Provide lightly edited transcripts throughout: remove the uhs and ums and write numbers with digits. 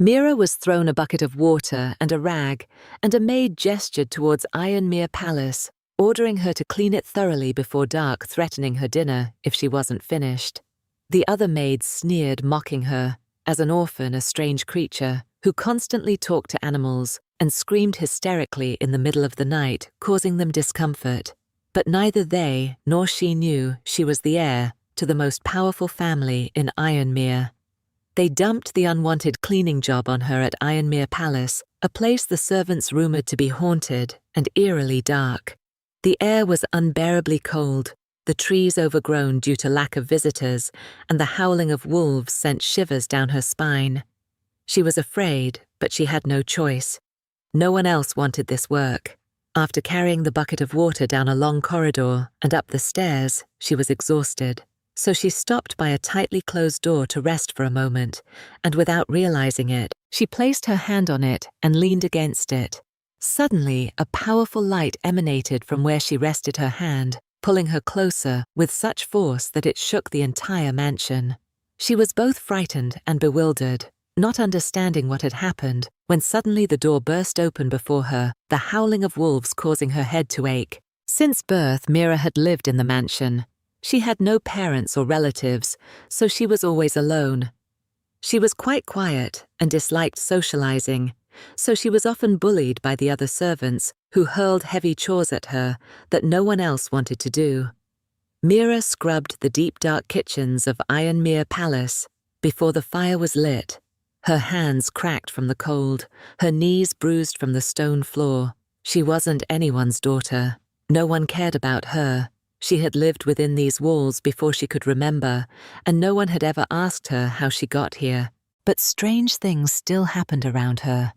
Mira was thrown a bucket of water and a rag, and a maid gestured towards Ironmere Palace, ordering her to clean it thoroughly before dark, threatening her dinner if she wasn't finished. The other maids sneered, mocking her, as an orphan, a strange creature, who constantly talked to animals and screamed hysterically in the middle of the night, causing them discomfort. But neither they nor she knew she was the heir to the most powerful family in Ironmere. They dumped the unwanted cleaning job on her at Ironmere Palace, a place the servants rumored to be haunted and eerily dark. The air was unbearably cold, the trees overgrown due to lack of visitors, and the howling of wolves sent shivers down her spine. She was afraid, but she had no choice. No one else wanted this work. After carrying the bucket of water down a long corridor and up the stairs, she was exhausted. So she stopped by a tightly closed door to rest for a moment, and without realizing it, she placed her hand on it and leaned against it. Suddenly, a powerful light emanated from where she rested her hand, pulling her closer with such force that it shook the entire mansion. She was both frightened and bewildered, not understanding what had happened, when suddenly the door burst open before her, the howling of wolves causing her head to ache. Since birth, Mira had lived in the mansion. She had no parents or relatives, so she was always alone. She was quite quiet and disliked socializing, so she was often bullied by the other servants who hurled heavy chores at her that no one else wanted to do. Mira scrubbed the deep dark kitchens of Ironmere Palace before the fire was lit. Her hands cracked from the cold, her knees bruised from the stone floor. She wasn't anyone's daughter. No one cared about her. She had lived within these walls before she could remember, and no one had ever asked her how she got here. But strange things still happened around her.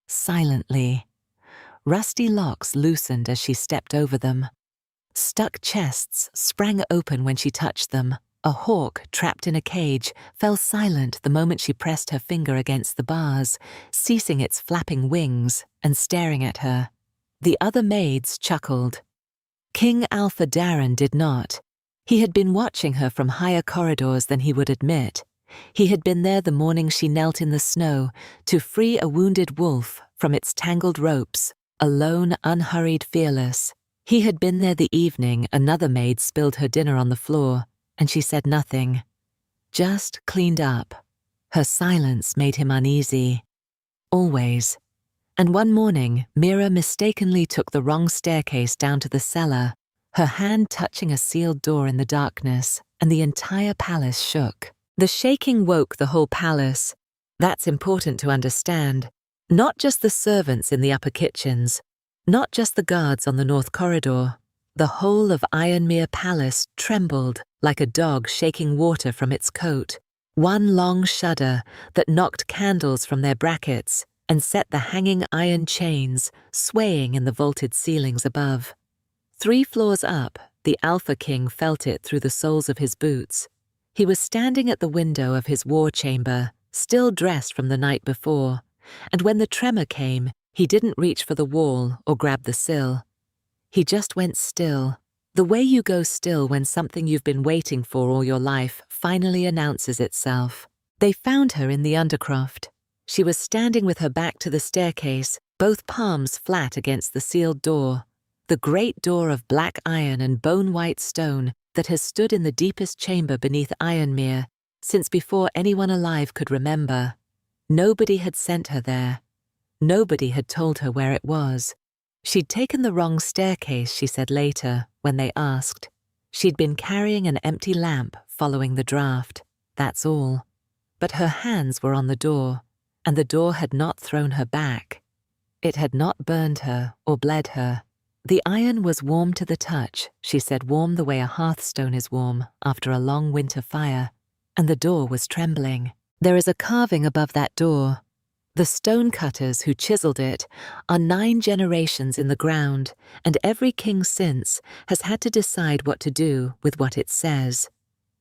Silently. Rusty locks loosened as she stepped over them. Stuck chests sprang open when she touched them. A hawk, trapped in a cage, fell silent the moment she pressed her finger against the bars, ceasing its flapping wings and staring at her. The other maids chuckled. King Alph did not. He had been watching her from higher corridors than he would admit. He had been there the morning she knelt in the snow to free a wounded wolf from its tangled ropes, alone, unhurried, fearless. He had been there the evening another maid spilled her dinner on the floor, and she said nothing, just cleaned up. Her silence made him uneasy. Always. And one morning, Mira mistakenly took the wrong staircase down to the cellar, her hand touching a sealed door in the darkness, and the entire palace shook. The shaking woke the whole palace. That's important to understand. Not just the servants in the upper kitchens, not just the guards on the north corridor. The whole of Ironmere Palace trembled like a dog shaking water from its coat. One long shudder that knocked candles from their brackets and set the hanging iron chains swaying in the vaulted ceilings above. 3 floors up, the Alpha King felt it through the soles of his boots. He was standing at the window of his war chamber, still dressed from the night before, and when the tremor came, he didn't reach for the wall or grab the sill. He just went still, the way you go still when something you've been waiting for all your life finally announces itself. They found her in the undercroft. She was standing with her back to the staircase, both palms flat against the sealed door, the great door of black iron and bone-white stone that has stood in the deepest chamber beneath Ironmere since before anyone alive could remember. Nobody had sent her there. Nobody had told her where it was. She'd taken the wrong staircase, she said later, when they asked. She'd been carrying an empty lamp following the draft, that's all. But her hands were on the door, and the door had not thrown her back. It had not burned her or bled her. The iron was warm to the touch, she said, warm the way a hearthstone is warm after a long winter fire, and the door was trembling. There is a carving above that door. The stonecutters who chiseled it are 9 generations in the ground, and every king since has had to decide what to do with what it says.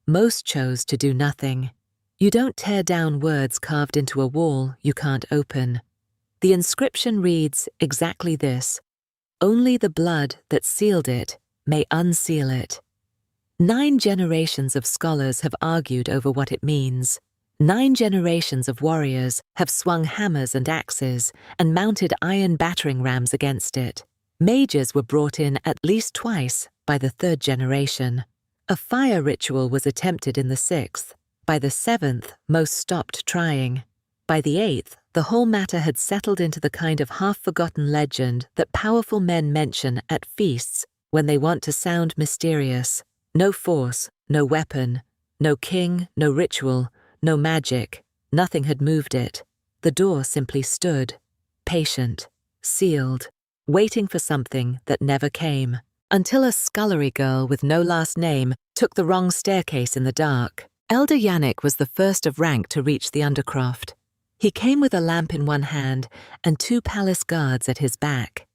Most chose to do nothing. You don't tear down words carved into a wall you can't open. The inscription reads exactly this: only the blood that sealed it may unseal it. 9 generations of scholars have argued over what it means. 9 generations of warriors have swung hammers and axes and mounted iron battering rams against it. Mages were brought in at least twice by the 3rd generation. A fire ritual was attempted in the 6th. By the 7th, most stopped trying. By the 8th, the whole matter had settled into the kind of half-forgotten legend that powerful men mention at feasts when they want to sound mysterious. No force, no weapon, no king, no ritual, no magic. Nothing had moved it. The door simply stood, patient, sealed, waiting for something that never came, until a scullery girl with no last name took the wrong staircase in the dark. Elder Yannick was the first of rank to reach the undercroft. He came with a lamp in one hand and 2 palace guards at his back.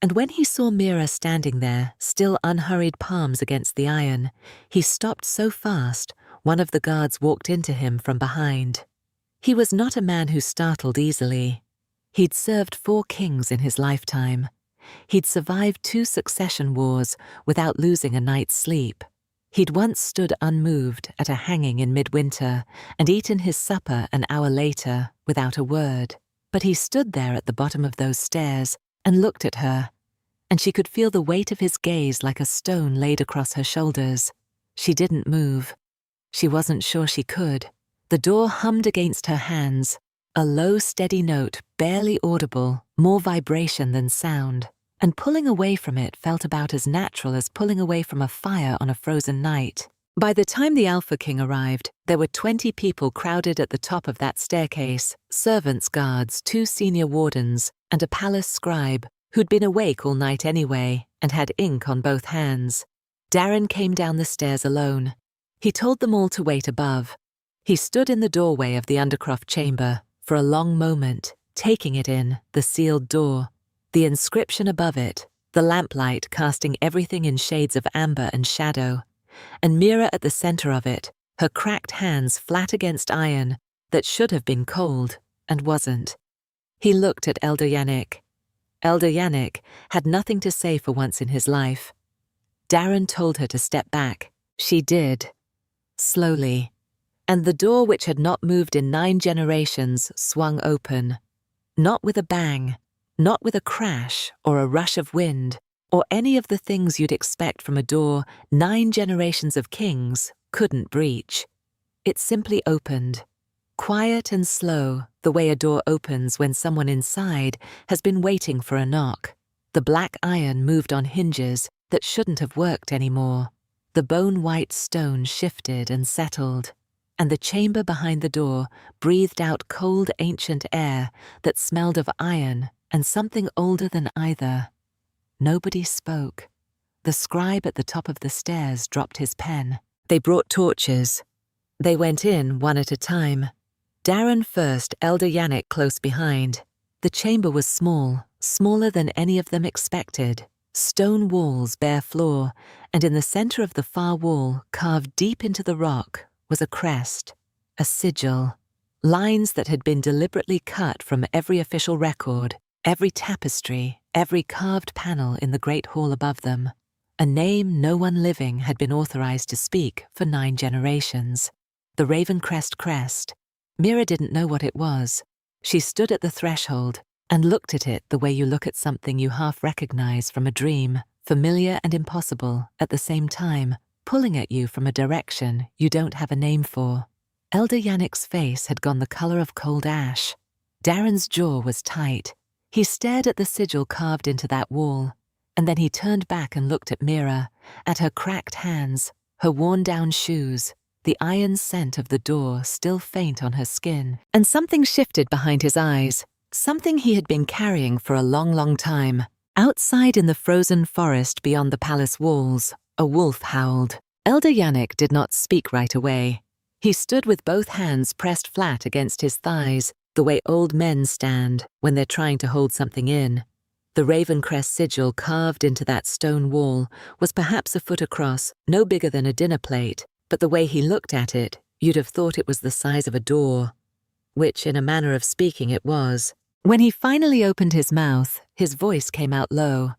And when he saw Mira standing there, still unhurried palms against the iron, he stopped so fast, one of the guards walked into him from behind. He was not a man who startled easily. He'd served 4 kings in his lifetime. He'd survived 2 succession wars without losing a night's sleep. He'd once stood unmoved at a hanging in midwinter and eaten his supper an hour later without a word. But he stood there at the bottom of those stairs and looked at her, and she could feel the weight of his gaze like a stone laid across her shoulders. She didn't move. She wasn't sure she could. The door hummed against her hands, a low, steady note, barely audible, more vibration than sound. And pulling away from it felt about as natural as pulling away from a fire on a frozen night. By the time the Alpha King arrived, there were 20 people crowded at the top of that staircase, servants' guards, 2 senior wardens, and a palace scribe who'd been awake all night anyway and had ink on both hands. Darren came down the stairs alone. He told them all to wait above. He stood in the doorway of the Undercroft chamber for a long moment, taking it in, the sealed door, the inscription above it, the lamplight casting everything in shades of amber and shadow, and Mira at the center of it, her cracked hands flat against iron that should have been cold and wasn't. He looked at Elder Yannick. Elder Yannick had nothing to say for once in his life. Darren told her to step back. She did. Slowly. And the door, which had not moved in 9 generations, swung open. Not with a bang. Not with a crash or a rush of wind or any of the things you'd expect from a door 9 generations of kings couldn't breach. It simply opened. Quiet and slow, the way a door opens when someone inside has been waiting for a knock. The black iron moved on hinges that shouldn't have worked anymore. The bone-white stone shifted and settled, and the chamber behind the door breathed out cold ancient air that smelled of iron and something older than either. Nobody spoke. The scribe at the top of the stairs dropped his pen. They brought torches. They went in one at a time. Darren first, Elder Yannick close behind. The chamber was small, smaller than any of them expected. Stone walls, bare floor, and in the center of the far wall, carved deep into the rock, was a crest, a sigil, lines that had been deliberately cut from every official record, every tapestry, every carved panel in the great hall above them. A name no one living had been authorized to speak for 9 generations. The Ravencrest crest. Mira didn't know what it was. She stood at the threshold and looked at it the way you look at something you half recognize from a dream, familiar and impossible at the same time, pulling at you from a direction you don't have a name for. Elder Yannick's face had gone the color of cold ash. Darren's jaw was tight. He stared at the sigil carved into that wall, and then he turned back and looked at Mira, at her cracked hands, her worn-down shoes, the iron scent of the door still faint on her skin, and something shifted behind his eyes, something he had been carrying for a long, long time. Outside in the frozen forest beyond the palace walls, a wolf howled. Elder Yannick did not speak right away. He stood with both hands pressed flat against his thighs, the way old men stand when they're trying to hold something in. The Ravencrest sigil carved into that stone wall was perhaps a foot across, no bigger than a dinner plate, but the way he looked at it, you'd have thought it was the size of a door, which in a manner of speaking it was. When he finally opened his mouth, his voice came out low.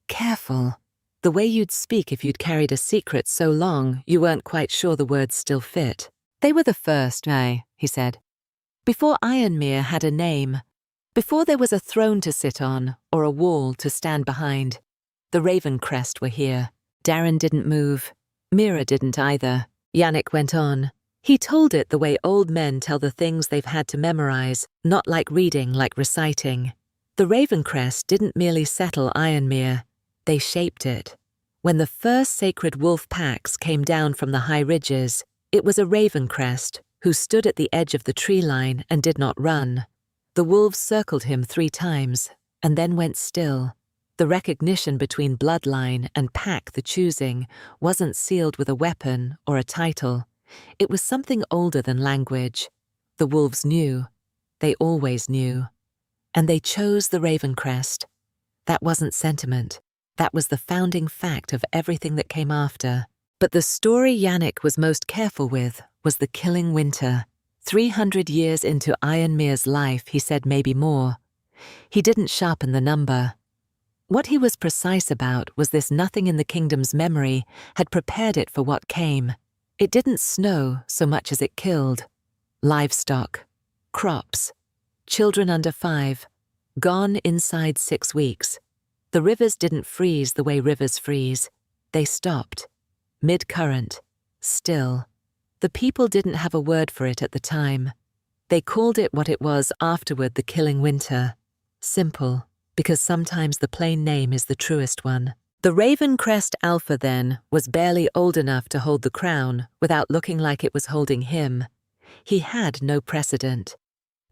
Careful. The way you'd speak if you'd carried a secret so long you weren't quite sure the words still fit. They were the first, he said. Before Ironmere had a name, before there was a throne to sit on or a wall to stand behind, the Ravencrest were here. Darren didn't move. Mira didn't either. Yannick went on. He told it the way old men tell the things they've had to memorize, not like reading, like reciting. The Ravencrest didn't merely settle Ironmere, they shaped it. When the first sacred wolf packs came down from the high ridges, it was a Ravencrest who stood at the edge of the tree line and did not run. The wolves circled him 3 times and then went still. The recognition between bloodline and pack the choosing wasn't sealed with a weapon or a title. It was something older than language. The wolves knew. They always knew. And they chose the Ravencrest. That wasn't sentiment. That was the founding fact of everything that came after. But the story Yannick was most careful with was the killing winter. 300 years into Ironmere's life, he said maybe more. He didn't sharpen the number. What he was precise about was this: nothing in the kingdom's memory had prepared it for what came. It didn't snow so much as it killed. Livestock, crops, children under 5, gone inside 6 weeks. The rivers didn't freeze the way rivers freeze. They stopped. Mid-current. Still. The people didn't have a word for it at the time. They called it what it was afterward: the killing winter. Simple, because sometimes the plain name is the truest one. The Ravencrest Alph then was barely old enough to hold the crown without looking like it was holding him. He had no precedent,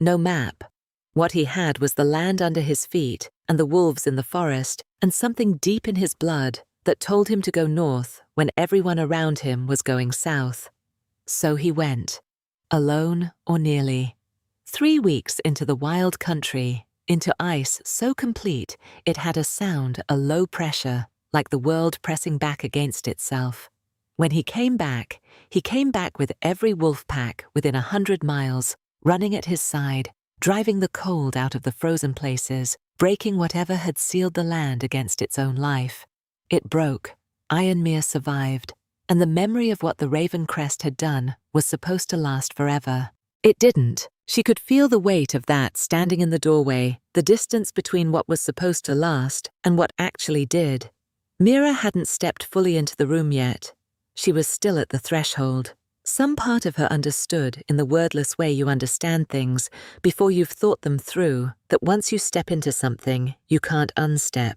no map. What he had was the land under his feet and the wolves in the forest, and something deep in his blood that told him to go north when everyone around him was going south. So he went, alone or nearly. 3 weeks into the wild country, into ice so complete it had a sound, a low pressure, like the world pressing back against itself. When he came back with every wolf pack within 100 miles, running at his side, driving the cold out of the frozen places, breaking whatever had sealed the land against its own life. It broke. Ironmere survived, and the memory of what the Ravencrest had done was supposed to last forever. It didn't. She could feel the weight of that standing in the doorway, the distance between what was supposed to last and what actually did. Mira hadn't stepped fully into the room yet. She was still at the threshold. Some part of her understood, in the wordless way you understand things, before you've thought them through, that once you step into something, you can't unstep.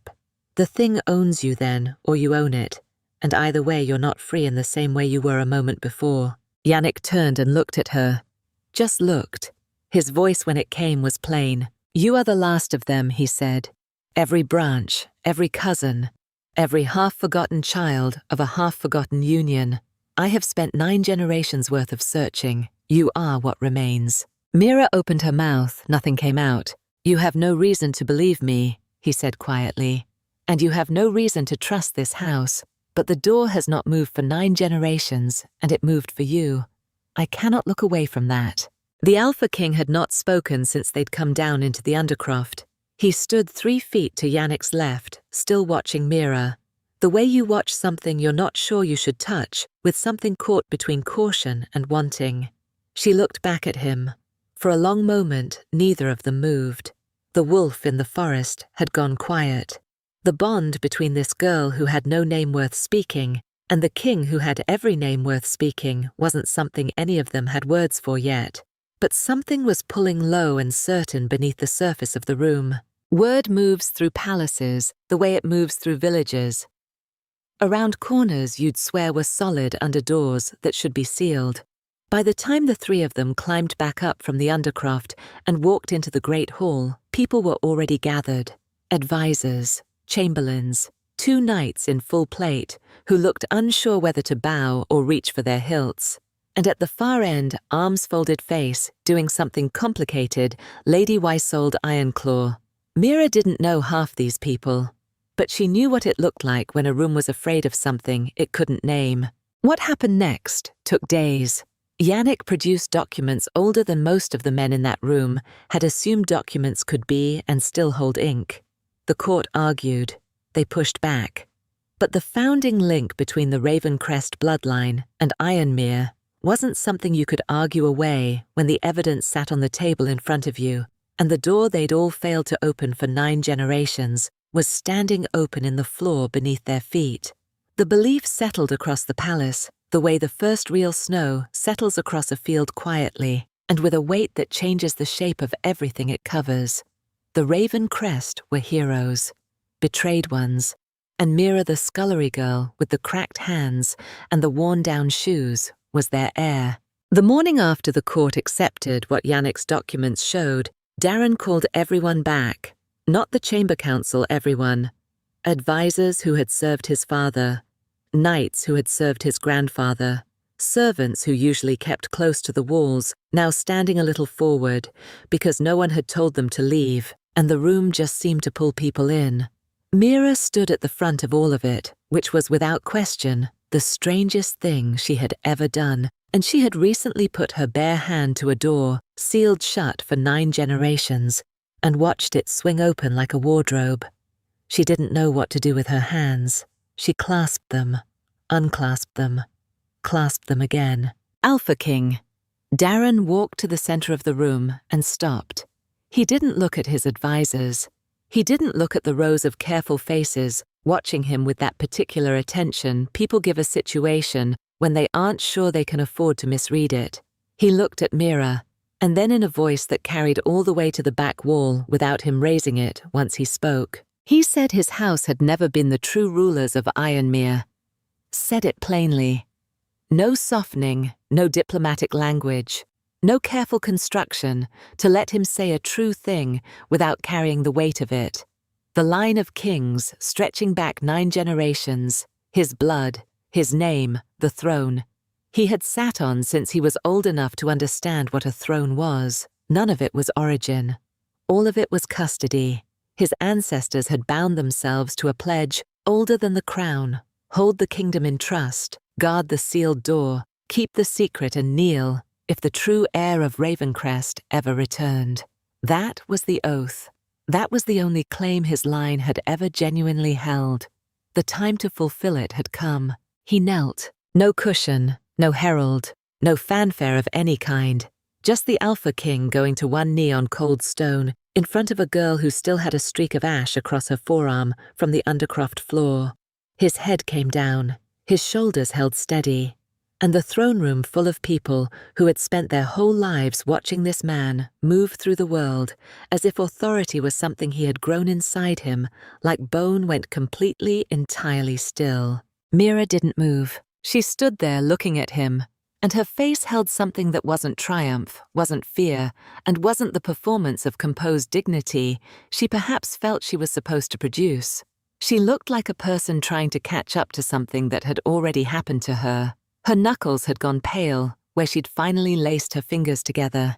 The thing owns you then, or you own it, and either way you're not free in the same way you were a moment before. Yannick turned and looked at her. Just looked. His voice when it came was plain. "You are the last of them," he said. "Every branch, every cousin, every half-forgotten child of a half-forgotten union. I have spent 9 generations worth of searching. You are what remains." Mira opened her mouth, nothing came out. "You have no reason to believe me," he said quietly. "And you have no reason to trust this house. But the door has not moved for 9 generations, and it moved for you. I cannot look away from that." The Alpha King had not spoken since they'd come down into the Undercroft. He stood 3 feet to Yannick's left, still watching Mira. The way you watch something you're not sure you should touch, with something caught between caution and wanting. She looked back at him. For a long moment, neither of them moved. The wolf in the forest had gone quiet. The bond between this girl who had no name worth speaking and the king who had every name worth speaking wasn't something any of them had words for yet. But something was pulling low and certain beneath the surface of the room. Word moves through palaces the way it moves through villages. Around corners you'd swear were solid under doors that should be sealed. By the time the 3 of them climbed back up from the Undercroft and walked into the Great Hall, people were already gathered. Advisors, chamberlains, 2 knights in full plate who looked unsure whether to bow or reach for their hilts. And at the far end, arms folded face, doing something complicated, Lady Wysold Ironclaw. Mira didn't know half these people, but she knew what it looked like when a room was afraid of something it couldn't name. What happened next took days. Yannick produced documents older than most of the men in that room had assumed documents could be and still hold ink. The court argued. They pushed back. But the founding link between the Ravencrest bloodline and Ironmere wasn't something you could argue away when the evidence sat on the table in front of you, and the door they'd all failed to open for 9 generations was standing open in the floor beneath their feet. The belief settled across the palace, the way the first real snow settles across a field quietly, and with a weight that changes the shape of everything it covers. The Raven Crest were heroes, betrayed ones, and Mira the scullery girl with the cracked hands and the worn-down shoes was their heir. The morning after the court accepted what Yannick's documents showed, Darren called everyone back, not the chamber council everyone, advisors who had served his father, knights who had served his grandfather, servants who usually kept close to the walls, now standing a little forward because no one had told them to leave, and the room just seemed to pull people in. Mira stood at the front of all of it, which was without question the strangest thing she had ever done, and she had recently put her bare hand to a door, sealed shut for 9 generations, and watched it swing open like a wardrobe. She didn't know what to do with her hands. She clasped them, unclasped them, clasped them again. Alpha King. Darren walked to the center of the room and stopped. He didn't look at his advisors. He didn't look at the rows of careful faces watching him with that particular attention people give a situation when they aren't sure they can afford to misread it. He looked at Mira, and then in a voice that carried all the way to the back wall without him raising it once he spoke. He said his house had never been the true rulers of Ironmere. Said it plainly. No softening, no diplomatic language, no careful construction to let him say a true thing without carrying the weight of it. The line of kings stretching back 9 generations, his blood, his name, the throne. He had sat on since he was old enough to understand what a throne was. None of it was origin. All of it was custody. His ancestors had bound themselves to a pledge older than the crown: hold the kingdom in trust, guard the sealed door, keep the secret and kneel if the true heir of Ravencrest ever returned. That was the oath. That was the only claim his line had ever genuinely held. The time to fulfill it had come. He knelt. No cushion, no herald, no fanfare of any kind. Just the Alpha King going to one knee on cold stone in front of a girl who still had a streak of ash across her forearm from the undercroft floor. His head came down, his shoulders held steady, and the throne room full of people who had spent their whole lives watching this man move through the world as if authority was something he had grown inside him, like bone, went completely, entirely still. Mira didn't move. She stood there looking at him, and her face held something that wasn't triumph, wasn't fear, and wasn't the performance of composed dignity she perhaps felt she was supposed to produce. She looked like a person trying to catch up to something that had already happened to her. Her knuckles had gone pale where she'd finally laced her fingers together.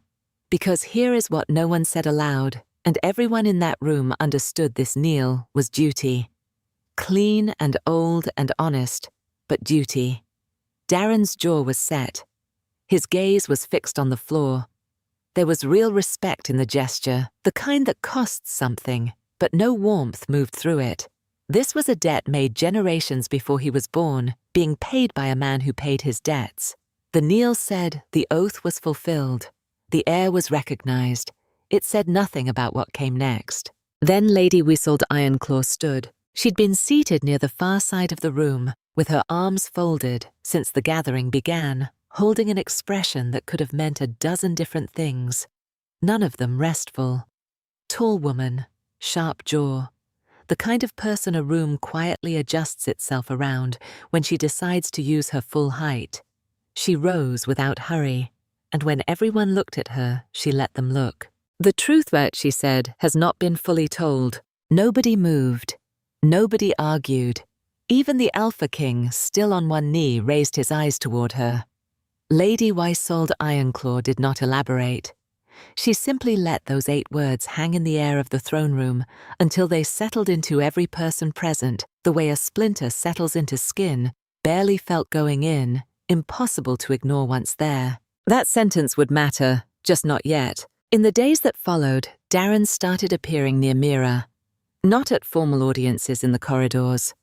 Because here is what no one said aloud, and everyone in that room understood this kneel was duty. Clean and old and honest, but duty. Darren's jaw was set. His gaze was fixed on the floor. There was real respect in the gesture, the kind that costs something, but no warmth moved through it. This was a debt made generations before he was born, being paid by a man who paid his debts. The kneel said the oath was fulfilled. The heir was recognized. It said nothing about what came next. Then Lady Whistled Ironclaw stood. She'd been seated near the far side of the room, with her arms folded since the gathering began, holding an expression that could have meant a dozen different things, none of them restful. Tall woman, sharp jaw. The kind of person a room quietly adjusts itself around when she decides to use her full height. She rose without hurry, and when everyone looked at her, she let them look. The truth that she said has not been fully told. Nobody moved. Nobody argued. Even the Alpha King, still on one knee, raised his eyes toward her. Lady Whysold Ironclaw did not elaborate. She simply let those 8 words hang in the air of the throne room until they settled into every person present, the way a splinter settles into skin, barely felt going in, impossible to ignore once there. That sentence would matter, just not yet. In the days that followed, Darren started appearing near Mira. Not at formal audiences in the corridors.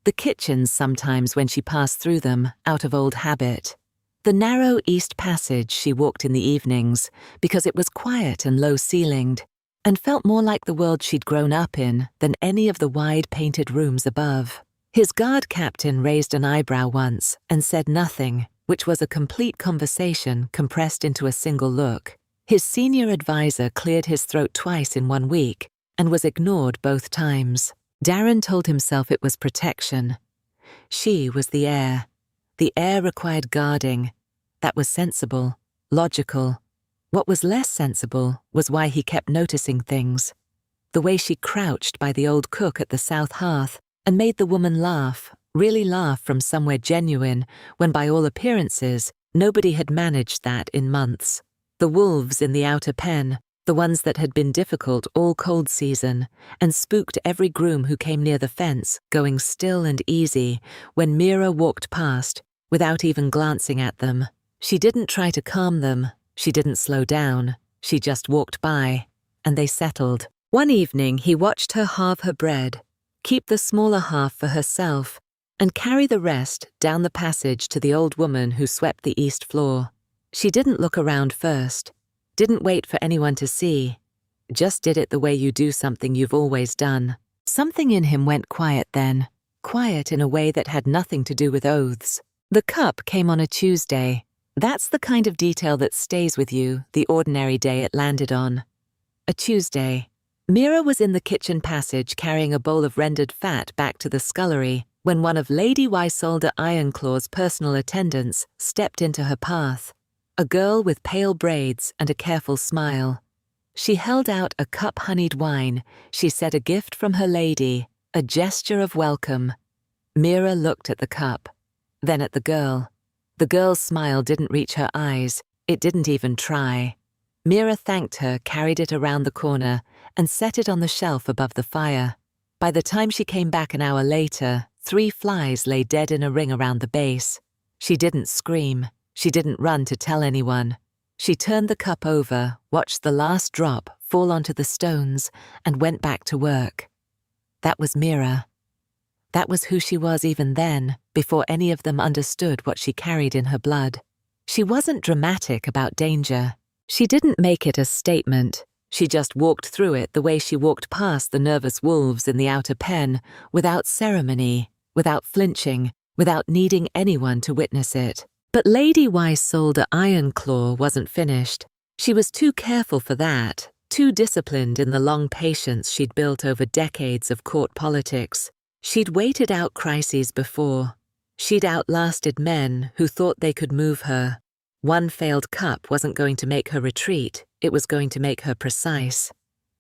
The kitchens sometimes when she passed through them, out of old habit. The narrow east passage she walked in the evenings because it was quiet and low-ceilinged, and felt more like the world she'd grown up in than any of the wide painted rooms above. His guard captain raised an eyebrow once and said nothing, which was a complete conversation compressed into a single look. His senior advisor cleared his throat twice in 1 week and was ignored both times. Darren told himself it was protection. She was the heir. The heir required guarding. That was sensible, logical. What was less sensible was why he kept noticing things. The way she crouched by the old cook at the south hearth and made the woman laugh, really laugh from somewhere genuine, when by all appearances, nobody had managed that in months. The wolves in the outer pen, the ones that had been difficult all cold season, and spooked every groom who came near the fence, going still and easy when Mira walked past, without even glancing at them. She didn't try to calm them, she didn't slow down, she just walked by, and they settled. One evening he watched her halve her bread, keep the smaller half for herself, and carry the rest down the passage to the old woman who swept the east floor. She didn't look around first, didn't wait for anyone to see, just did it the way you do something you've always done. Something in him went quiet then, quiet in a way that had nothing to do with oaths. The cup came on a Tuesday. That's the kind of detail that stays with you, the ordinary day it landed on. A Tuesday. Mira was in the kitchen passage carrying a bowl of rendered fat back to the scullery when one of Lady Wysolder Ironclaw's personal attendants stepped into her path. A girl with pale braids and a careful smile. She held out a cup-honeyed wine. She said a gift from her lady, a gesture of welcome. Mira looked at the cup, then at the girl. The girl's smile didn't reach her eyes. It didn't even try. Mira thanked her, carried it around the corner, and set it on the shelf above the fire. By the time she came back an hour later, 3 flies lay dead in a ring around the base. She didn't scream. She didn't run to tell anyone. She turned the cup over, watched the last drop fall onto the stones, and went back to work. That was Mira. That was who she was even then, before any of them understood what she carried in her blood. She wasn't dramatic about danger. She didn't make it a statement. She just walked through it the way she walked past the nervous wolves in the outer pen, without ceremony, without flinching, without needing anyone to witness it. But Lady Wysolder Ironclaw wasn't finished. She was too careful for that, too disciplined in the long patience she'd built over decades of court politics. She'd waited out crises before. She'd outlasted men who thought they could move her. One failed cup wasn't going to make her retreat, it was going to make her precise.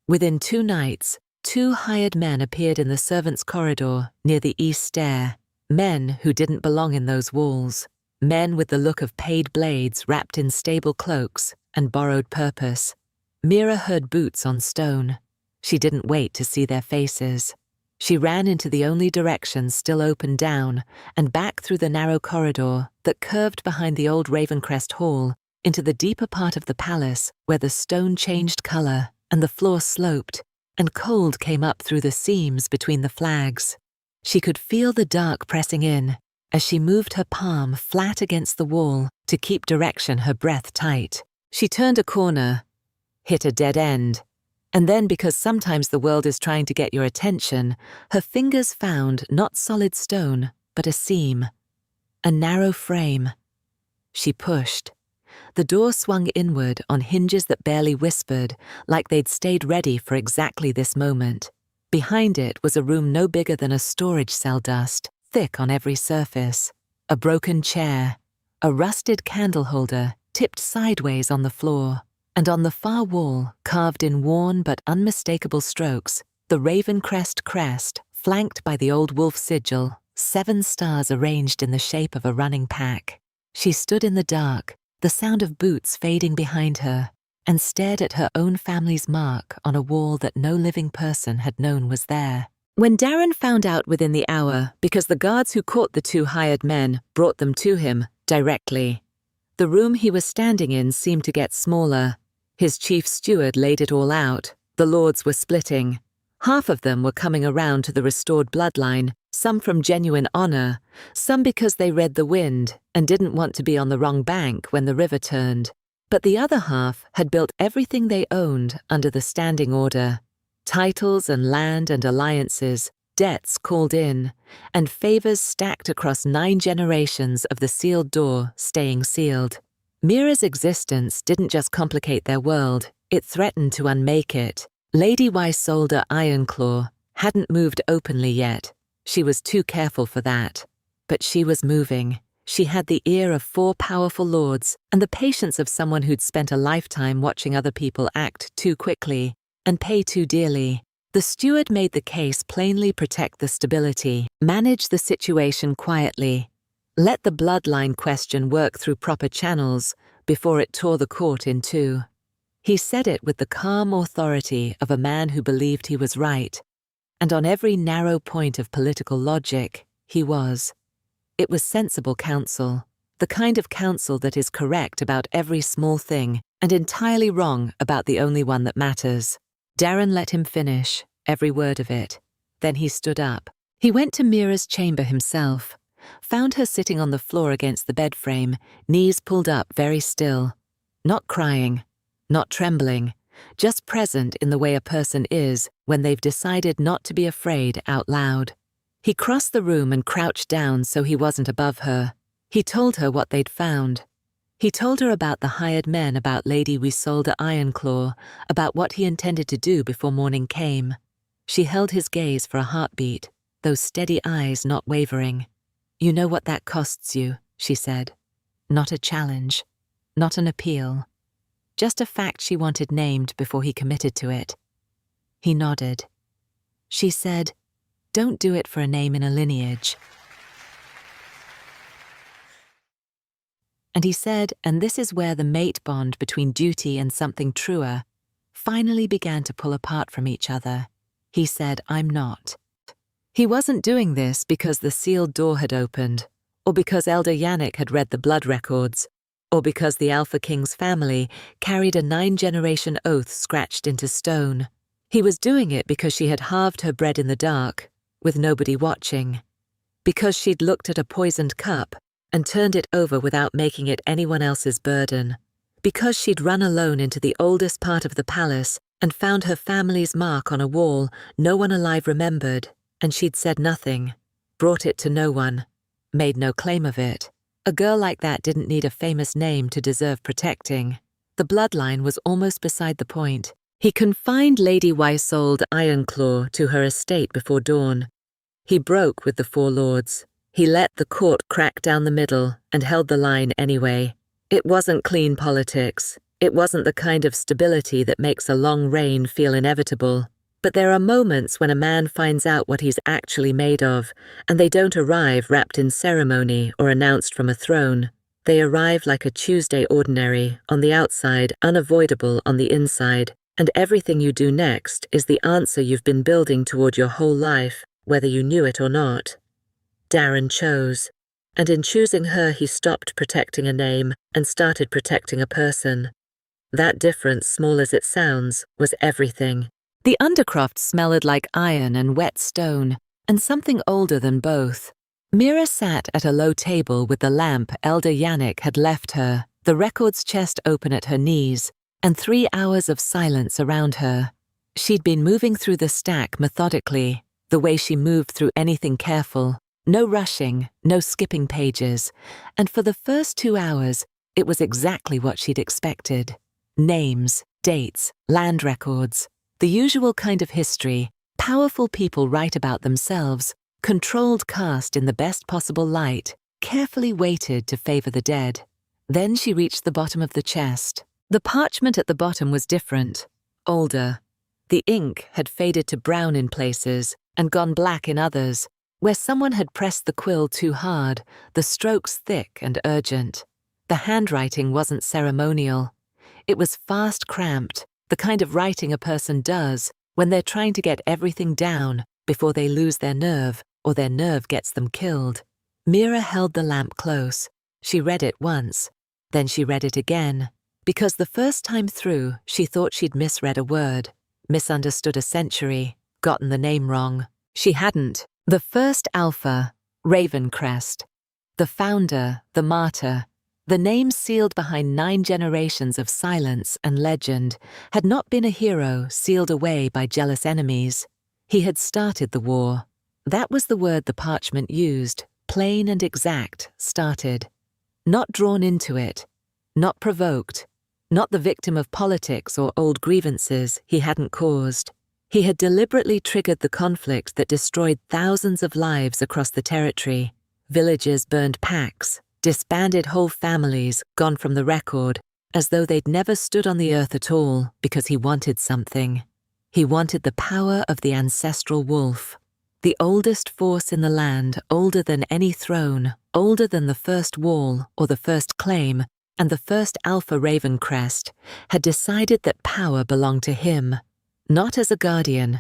Within 2 nights, 2 hired men appeared in the servants' corridor near the east stair, men who didn't belong in those walls. Men with the look of paid blades wrapped in stable cloaks and borrowed purpose. Mira heard boots on stone. She didn't wait to see their faces. She ran into the only direction still open down and back through the narrow corridor that curved behind the old Ravencrest Hall into the deeper part of the palace where the stone changed color and the floor sloped and cold came up through the seams between the flags. She could feel the dark pressing in as she moved her palm flat against the wall to keep direction, her breath tight. She turned a corner, hit a dead end, and then, because sometimes the world is trying to get your attention, her fingers found not solid stone, but a seam, a narrow frame. She pushed. The door swung inward on hinges that barely whispered, like they'd stayed ready for exactly this moment. Behind it was a room no bigger than a storage cell dust, thick on every surface. A broken chair, a rusted candle holder tipped sideways on the floor, and on the far wall, carved in worn but unmistakable strokes, the Ravencrest crest, flanked by the old wolf sigil, 7 stars arranged in the shape of a running pack. She stood in the dark, the sound of boots fading behind her, and stared at her own family's mark on a wall that no living person had known was there. When Darren found out within the hour, because the guards who caught the 2 hired men brought them to him directly, the room he was standing in seemed to get smaller. His chief steward laid it all out. The lords were splitting. Half of them were coming around to the restored bloodline, Some from genuine honor, some because they read the wind and didn't want to be on the wrong bank when the river turned. But the other half had built everything they owned under the standing order. Titles and land and alliances, debts called in, and favors stacked across 9 generations of the sealed door staying sealed. Mira's existence didn't just complicate their world, it threatened to unmake it. Lady Isolde Ironclaw hadn't moved openly yet. She was too careful for that. But she was moving. She had the ear of 4 powerful lords and the patience of someone who'd spent a lifetime watching other people act too quickly and pay too dearly. The steward made the case plainly protect the stability, manage the situation quietly, let the bloodline question work through proper channels before it tore the court in two. He said it with the calm authority of a man who believed he was right, and on every narrow point of political logic, he was. It was sensible counsel, the kind of counsel that is correct about every small thing and entirely wrong about the only one that matters. Darren let him finish, every word of it. Then he stood up. He went to Mira's chamber himself, found her sitting on the floor against the bed frame, knees pulled up very still. Not crying, not trembling, just present in the way a person is when they've decided not to be afraid out loud. He crossed the room and crouched down so he wasn't above her. He told her what they'd found. He told her about the hired men, about Lady Isolde Ironclaw, about what he intended to do before morning came. She held his gaze for a heartbeat, those steady eyes not wavering. "You know what that costs you," she said. Not a challenge, not an appeal. Just a fact she wanted named before he committed to it. He nodded. She said, "Don't do it for a name in a lineage." And he said, and this is where the mate bond between duty and something truer finally began to pull apart from each other. He said, "I'm not." He wasn't doing this because the sealed door had opened, or because Elder Yannick had read the blood records, or because the Alpha King's family carried a 9-generation oath scratched into stone. He was doing it because she had halved her bread in the dark, with nobody watching. Because she'd looked at a poisoned cup and turned it over without making it anyone else's burden. Because she'd run alone into the oldest part of the palace and found her family's mark on a wall no one alive remembered, and she'd said nothing, brought it to no one, made no claim of it. A girl like that didn't need a famous name to deserve protecting. The bloodline was almost beside the point. He confined Lady Isolde Ironclaw to her estate before dawn. He broke with the 4 lords. He let the court crack down the middle and held the line anyway. It wasn't clean politics. It wasn't the kind of stability that makes a long reign feel inevitable. But there are moments when a man finds out what he's actually made of, and they don't arrive wrapped in ceremony or announced from a throne. They arrive like a Tuesday ordinary, on the outside, unavoidable on the inside, and everything you do next is the answer you've been building toward your whole life, whether you knew it or not. Darren chose, and in choosing her he stopped protecting a name and started protecting a person. That difference, small as it sounds, was everything. The undercroft smelled like iron and wet stone, and something older than both. Mira sat at a low table with the lamp Elder Yannick had left her, the records chest open at her knees, and 3 hours of silence around her. She'd been moving through the stack methodically, the way she moved through anything careful. No rushing, no skipping pages, and for the first 2 hours, it was exactly what she'd expected. Names, dates, land records, the usual kind of history powerful people write about themselves, controlled cast in the best possible light, carefully weighted to favor the dead. Then she reached the bottom of the chest. The parchment at the bottom was different, older. The ink had faded to brown in places and gone black in others, where someone had pressed the quill too hard, the strokes thick and urgent. The handwriting wasn't ceremonial. It was fast cramped, the kind of writing a person does when they're trying to get everything down before they lose their nerve or their nerve gets them killed. Mira held the lamp close. She read it once, then she read it again, because the first time through she thought she'd misread a word, misunderstood a century, gotten the name wrong. She hadn't. The first Alpha, Ravencrest. The founder, the martyr, the name sealed behind 9 generations of silence and legend, had not been a hero sealed away by jealous enemies. He had started the war. That was the word the parchment used, plain and exact, started. Not drawn into it, not provoked, not the victim of politics or old grievances he hadn't caused. He had deliberately triggered the conflict that destroyed thousands of lives across the territory. Villages burned packs, disbanded whole families, gone from the record, as though they'd never stood on the earth at all, because he wanted something. He wanted the power of the ancestral wolf. The oldest force in the land, older than any throne, older than the first wall or the first claim, and the first Alpha Ravencrest, had decided that power belonged to him, not as a guardian,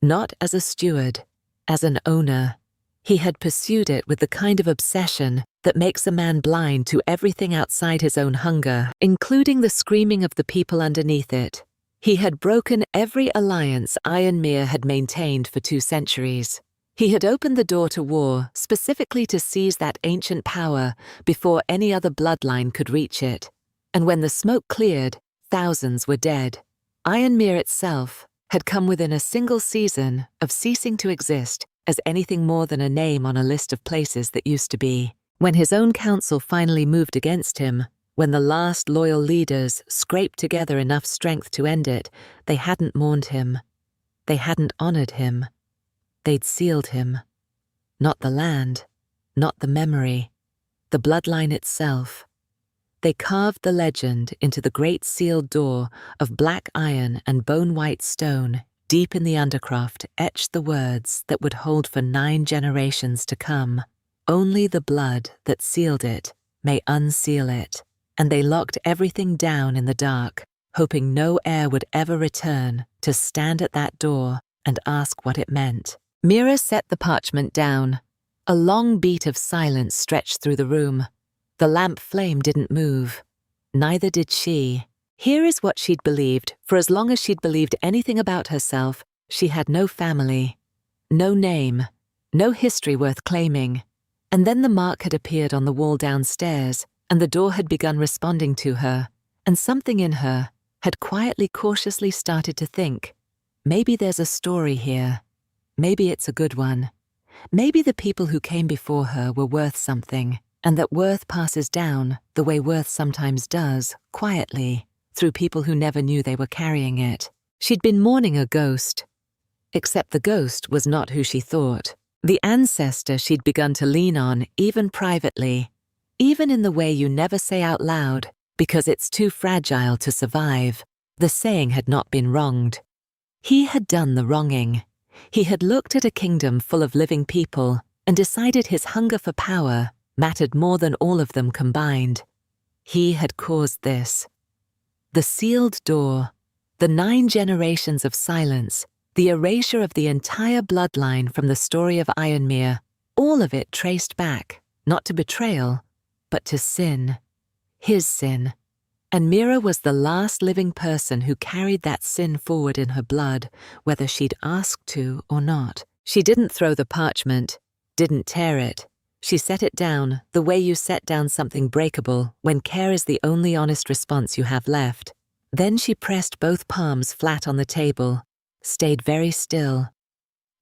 not as a steward, as an owner. He had pursued it with the kind of obsession that makes a man blind to everything outside his own hunger, including the screaming of the people underneath it. He had broken every alliance Ironmere had maintained for 2 centuries. He had opened the door to war specifically to seize that ancient power before any other bloodline could reach it. And when the smoke cleared, thousands were dead. Ironmere itself had come within a single season of ceasing to exist as anything more than a name on a list of places that used to be. When his own council finally moved against him, when the last loyal leaders scraped together enough strength to end it, they hadn't mourned him. They hadn't honored him. They'd sealed him. Not the land, not the memory, the bloodline itself. They carved the legend into the great sealed door of black iron and bone-white stone. Deep in the undercroft etched the words that would hold for 9 generations to come. Only the blood that sealed it may unseal it. And they locked everything down in the dark, hoping no heir would ever return to stand at that door and ask what it meant. Mira set the parchment down. A long beat of silence stretched through the room. The lamp flame didn't move. Neither did she. Here is what she'd believed. For as long as she'd believed anything about herself, she had no family, no name, no history worth claiming. And then the mark had appeared on the wall downstairs, and the door had begun responding to her, and something in her had quietly, cautiously started to think, maybe there's a story here. Maybe it's a good one. Maybe the people who came before her were worth something, and that worth passes down the way worth sometimes does, quietly, through people who never knew they were carrying it. She'd been mourning a ghost. Except the ghost was not who she thought. The ancestor she'd begun to lean on, even privately, even in the way you never say out loud, because it's too fragile to survive. The saying had not been wronged. He had done the wronging. He had looked at a kingdom full of living people and decided his hunger for power mattered more than all of them combined. He had caused this. The sealed door, the 9 generations of silence, the erasure of the entire bloodline from the story of Ironmere, all of it traced back, not to betrayal, but to sin. His sin. And Mira was the last living person who carried that sin forward in her blood, whether she'd asked to or not. She didn't throw the parchment, didn't tear it. She set it down the way you set down something breakable when care is the only honest response you have left. Then she pressed both palms flat on the table, stayed very still,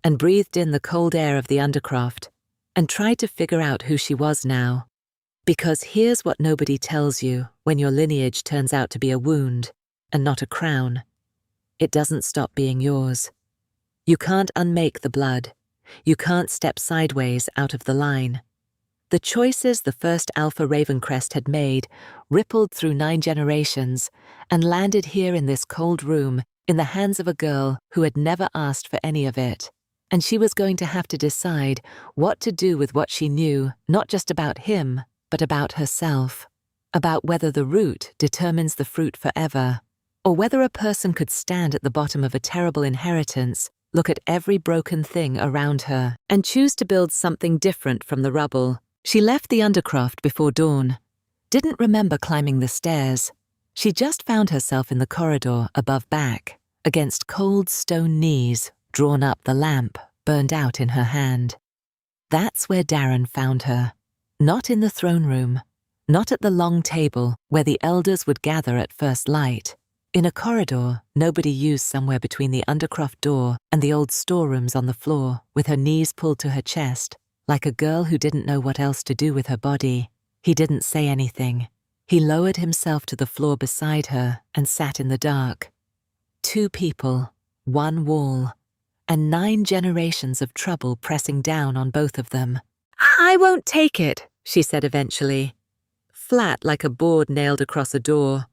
and breathed in the cold air of the undercroft, and tried to figure out who she was now. Because here's what nobody tells you when your lineage turns out to be a wound and not a crown. It doesn't stop being yours. You can't unmake the blood. You can't step sideways out of the line. The choices the first Alpha Ravencrest had made rippled through 9 generations and landed here in this cold room in the hands of a girl who had never asked for any of it. And she was going to have to decide what to do with what she knew, not just about him, but about herself, about whether the root determines the fruit forever, or whether a person could stand at the bottom of a terrible inheritance, look at every broken thing around her, and choose to build something different from the rubble. She left the undercroft before dawn, didn't remember climbing the stairs. She just found herself in the corridor above back, against cold stone knees, drawn up, the lamp burned out in her hand. That's where Darren found her. Not in the throne room, not at the long table where the elders would gather at first light. In a corridor nobody used, somewhere between the undercroft door and the old storerooms, on the floor, with her knees pulled to her chest, like a girl who didn't know what else to do with her body. He didn't say anything. He lowered himself to the floor beside her and sat in the dark. 2 people, 1 wall, and 9 generations of trouble pressing down on both of them. "I won't take it," she said eventually. Flat like a board nailed across a door.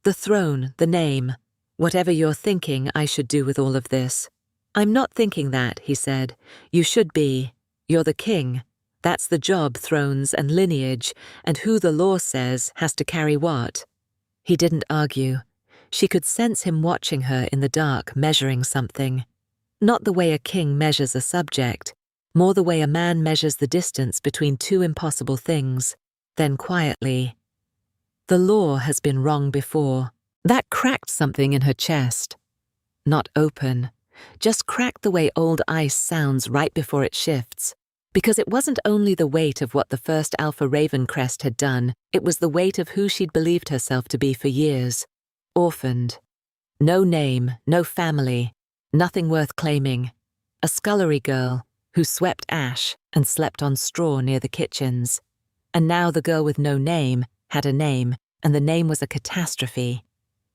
"The throne, the name. Whatever you're thinking I should do with all of this." "I'm not thinking that," he said. "You should be. You're the king. That's the job, thrones and lineage, and who the law says has to carry what." He didn't argue. She could sense him watching her in the dark, measuring something. Not the way a king measures a subject, more the way a man measures the distance between 2 impossible things. Then quietly, "The law has been wrong before." That cracked something in her chest. Not open, just cracked the way old ice sounds right before it shifts. Because it wasn't only the weight of what the first Alpha Ravencrest had done, it was the weight of who she'd believed herself to be for years. Orphaned. No name, no family, nothing worth claiming. A scullery girl who swept ash and slept on straw near the kitchens. And now the girl with no name had a name, and the name was a catastrophe.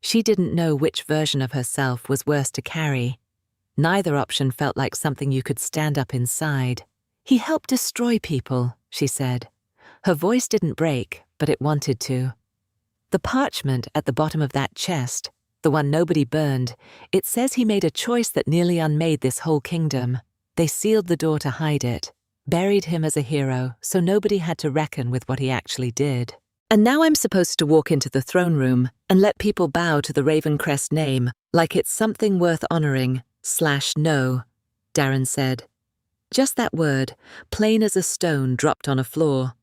She didn't know which version of herself was worse to carry. Neither option felt like something you could stand up inside. "He helped destroy people," she said. Her voice didn't break, but it wanted to. "The parchment at the bottom of that chest, the one nobody burned, it says he made a choice that nearly unmade this whole kingdom. They sealed the door to hide it, buried him as a hero so nobody had to reckon with what he actually did. And now I'm supposed to walk into the throne room and let people bow to the Ravencrest name like it's something worth honoring/no," Darren said. Just that word, plain as a stone dropped on a floor.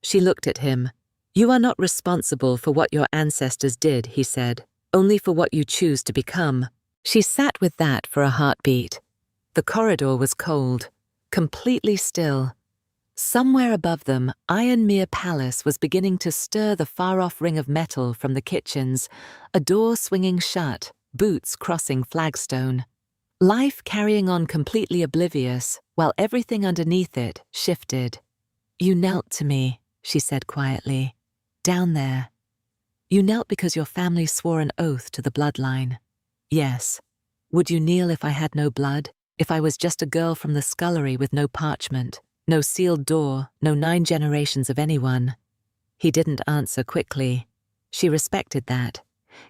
She looked at him. "You are not responsible for what your ancestors did," he said, "only for what you choose to become." She sat with that for a heartbeat. The corridor was cold, completely still. Somewhere above them, Ironmere Palace was beginning to stir the far-off ring of metal from the kitchens, a door swinging shut, boots crossing flagstone. Life carrying on completely oblivious, while everything underneath it shifted. "You knelt to me," she said quietly. "Down there. You knelt because your family swore an oath to the bloodline. Yes. Would you kneel if I had no blood? If I was just a girl from the scullery with no parchment, no sealed door, no 9 generations of anyone?" He didn't answer quickly. She respected that.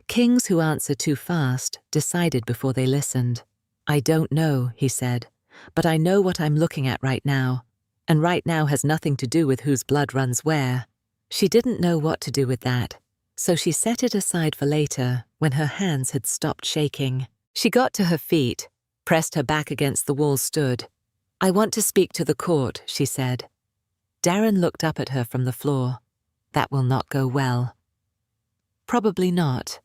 Kings who answer too fast decided before they listened. "I don't know," he said, "but I know what I'm looking at right now, and right now has nothing to do with whose blood runs where." She didn't know what to do with that, so she set it aside for later when her hands had stopped shaking. She got to her feet, pressed her back against the wall, stood. "I want to speak to the court," she said. Darren looked up at her from the floor. "That will not go well." "Probably not."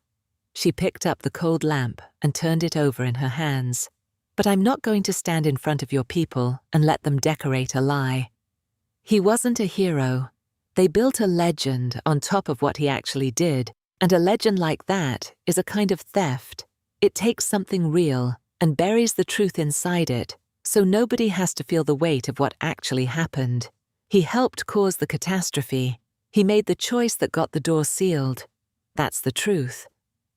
She picked up the cold lamp and turned it over in her hands. "But I'm not going to stand in front of your people and let them decorate a lie. He wasn't a hero. They built a legend on top of what he actually did, and a legend like that is a kind of theft. It takes something real and buries the truth inside it, so nobody has to feel the weight of what actually happened. He helped cause the catastrophe. He made the choice that got the door sealed. That's the truth.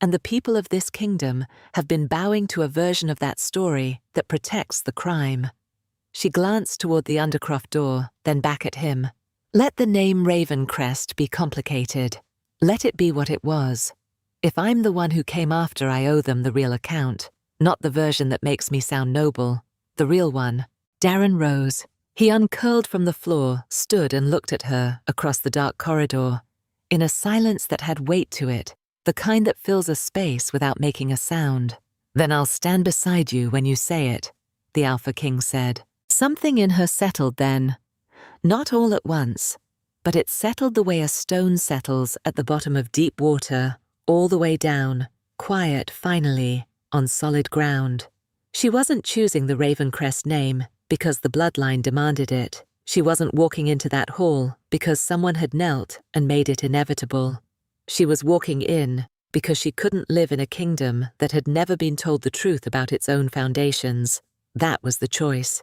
And the people of this kingdom have been bowing to a version of that story that protects the crime." She glanced toward the undercroft door, then back at him. "Let the name Ravencrest be complicated. Let it be what it was. If I'm the one who came after, I owe them the real account, not the version that makes me sound noble. The real one." Darren rose. He uncurled from the floor, stood and looked at her across the dark corridor, in a silence that had weight to it, the kind that fills a space without making a sound. "Then I'll stand beside you when you say it," the Alpha King said. Something in her settled then. Not all at once, but it settled the way a stone settles at the bottom of deep water, all the way down, quiet finally, on solid ground. She wasn't choosing the Ravencrest name because the bloodline demanded it. She wasn't walking into that hall because someone had knelt and made it inevitable. She was walking in because she couldn't live in a kingdom that had never been told the truth about its own foundations. That was the choice.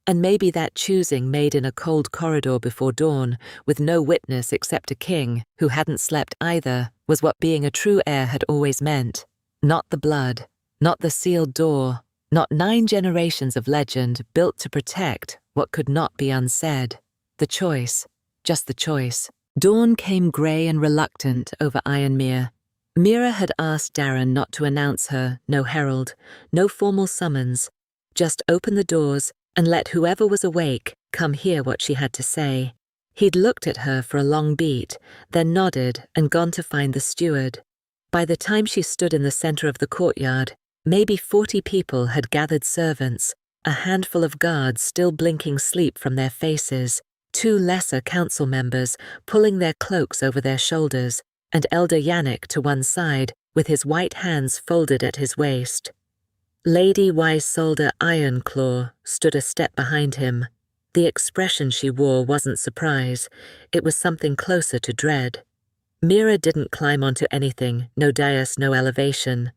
And maybe that choosing made in a cold corridor before dawn, with no witness except a king who hadn't slept either, was what being a true heir had always meant. Not the blood, not the sealed door, not 9 generations of legend built to protect what could not be unsaid. The choice, just the choice. Dawn came grey and reluctant over Ironmere. Mira had asked Darren not to announce her, no herald, no formal summons, just open the doors and let whoever was awake come hear what she had to say. He'd looked at her for a long beat, then nodded and gone to find the steward. By the time she stood in the center of the courtyard, maybe 40 people had gathered, servants, a handful of guards still blinking sleep from their faces, 2 lesser council members pulling their cloaks over their shoulders, and Elder Yannick to one side with his white hands folded at his waist. Lady Ysolda Ironclaw stood a step behind him. The expression she wore wasn't surprise, it was something closer to dread. Mira didn't climb onto anything, no dais, no elevation.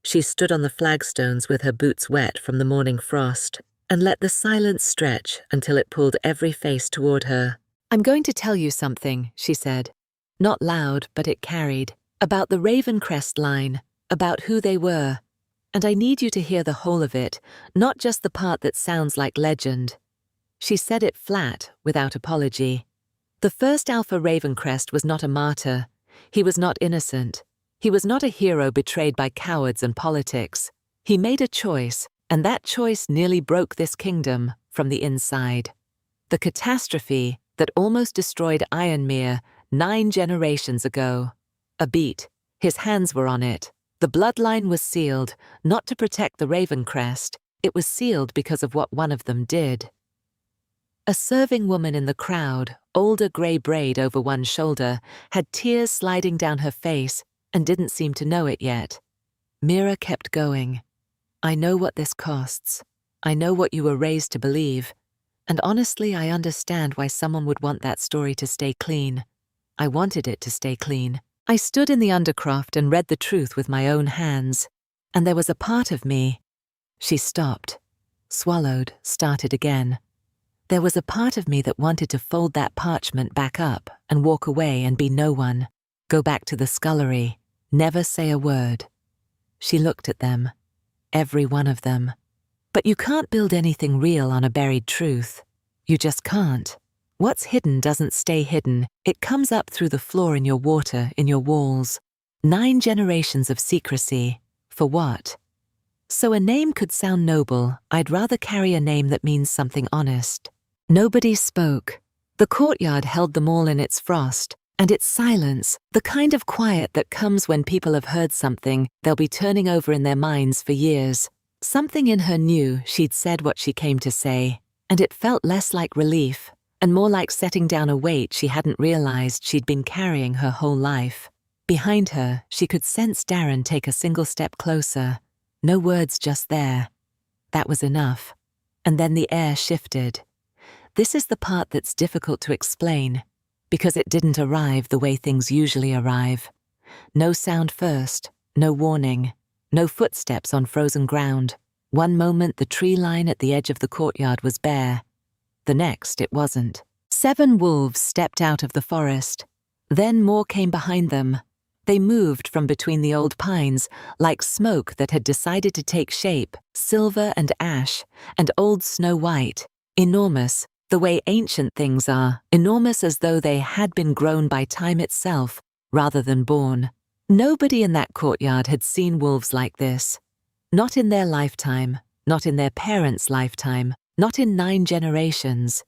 She stood on the flagstones with her boots wet from the morning frost, and let the silence stretch until it pulled every face toward her. "I'm going to tell you something," she said. Not loud, but it carried. About the Ravencrest line, about who they were. And I need you to hear the whole of it, not just the part that sounds like legend. She said it flat, without apology. The first Alpha Ravencrest was not a martyr. He was not innocent. He was not a hero betrayed by cowards and politics. He made a choice, and that choice nearly broke this kingdom from the inside. The catastrophe that almost destroyed Ironmere 9 generations ago. A beat. His hands were on it. The bloodline was sealed, not to protect the Ravencrest. It was sealed because of what one of them did. A serving woman in the crowd, older grey braid over one shoulder, had tears sliding down her face and didn't seem to know it yet. Mira kept going. "I know what this costs. I know what you were raised to believe. And honestly, I understand why someone would want that story to stay clean. I wanted it to stay clean. I stood in the Undercroft and read the truth with my own hands. And there was a part of me." She stopped, swallowed, started again. "There was a part of me that wanted to fold that parchment back up and walk away and be no one. Go back to the scullery, never say a word." She looked at them, every one of them. "But you can't build anything real on a buried truth. You just can't. What's hidden doesn't stay hidden. It comes up through the floor in your water, in your walls. 9 generations of secrecy. For what? So a name could sound noble. I'd rather carry a name that means something honest." Nobody spoke. The courtyard held them all in its frost, and its silence, the kind of quiet that comes when people have heard something they'll be turning over in their minds for years. Something in her knew she'd said what she came to say, and it felt less like relief, and more like setting down a weight she hadn't realized she'd been carrying her whole life. Behind her, she could sense Darren take a single step closer. No words, just there. That was enough. And then the air shifted. This is the part that's difficult to explain, because it didn't arrive the way things usually arrive. No sound first, no warning, no footsteps on frozen ground. One moment the tree line at the edge of the courtyard was bare. The next it wasn't. 7 wolves stepped out of the forest. Then more came behind them. They moved from between the old pines, like smoke that had decided to take shape, silver and ash, and old snow white, enormous, the way ancient things are, enormous as though they had been grown by time itself, rather than born. Nobody in that courtyard had seen wolves like this. Not in their lifetime, not in their parents' lifetime, not in 9 generations.